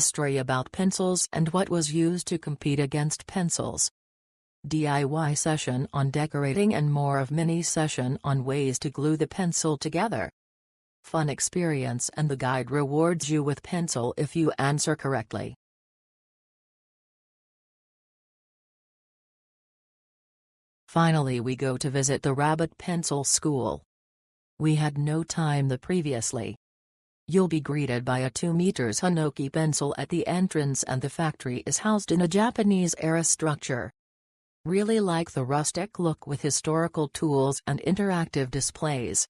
history about pencils and what was used to compete against pencils. DIY session on decorating and more of mini session on ways to glue the pencil together. Fun experience, and the guide rewards you with pencil if you answer correctly. Finally, we go to visit the Rabbit Pencil School. We had no time the previously. You'll be greeted by a 2 meters Hanoki pencil at the entrance, and the factory is housed in a Japanese-era structure. Really like the rustic look with historical tools and interactive displays.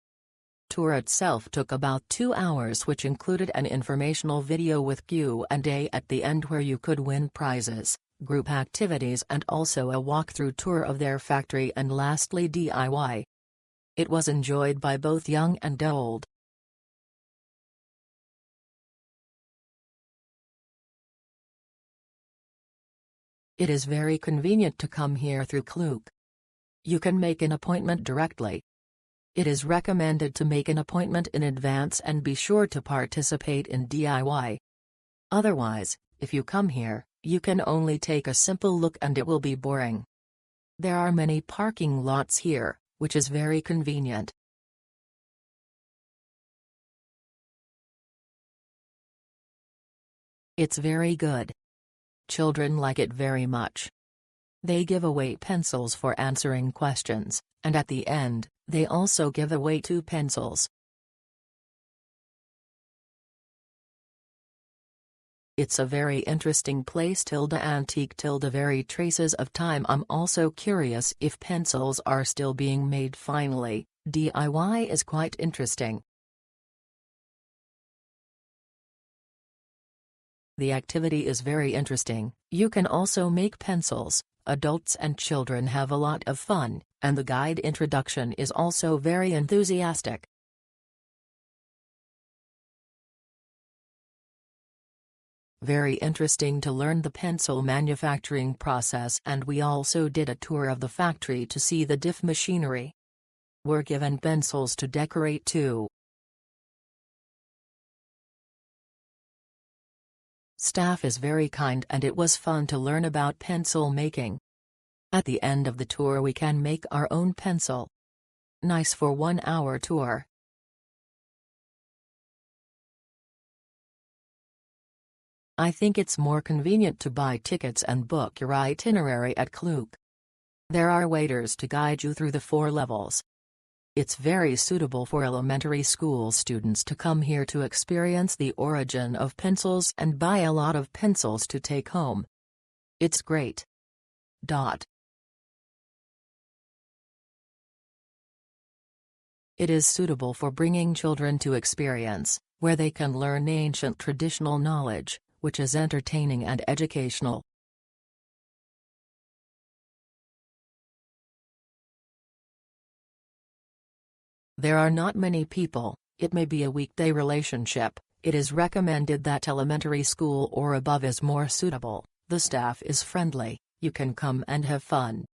Tour itself took about 2 hours, which included an informational video with Q&A at the end where you could win prizes, group activities, and also a walkthrough tour of their factory, and lastly DIY. It was enjoyed by both young and old. It is very convenient to come here through Klook. You can make an appointment directly. It is recommended to make an appointment in advance and be sure to participate in DIY. Otherwise, if you come here, you can only take a simple look and it will be boring. There are many parking lots here, which is very convenient. It's very good. Children like it very much. They give away pencils for answering questions, and at the end, they also give away 2 pencils. It's a very interesting place _antique very traces of time. I'm also curious if pencils are still being made finally. DIY is quite interesting. The activity is very interesting. You can also make pencils. Adults and children have a lot of fun, and the guide introduction is also very enthusiastic. Very interesting to learn the pencil manufacturing process, and we also did a tour of the factory to see the diff machinery. We're given pencils to decorate too. Staff is very kind, and it was fun to learn about pencil making. At the end of the tour we can make our own pencil. Nice for 1-hour tour. I think it's more convenient to buy tickets and book your itinerary at Klook. There are waiters to guide you through the 4 levels. It's very suitable for elementary school students to come here to experience the origin of pencils and buy a lot of pencils to take home. It's great. It is suitable for bringing children to experience, where they can learn ancient traditional knowledge, which is entertaining and educational. There are not many people, it may be a weekday relationship. It is recommended that elementary school or above is more suitable. The staff is friendly, you can come and have fun.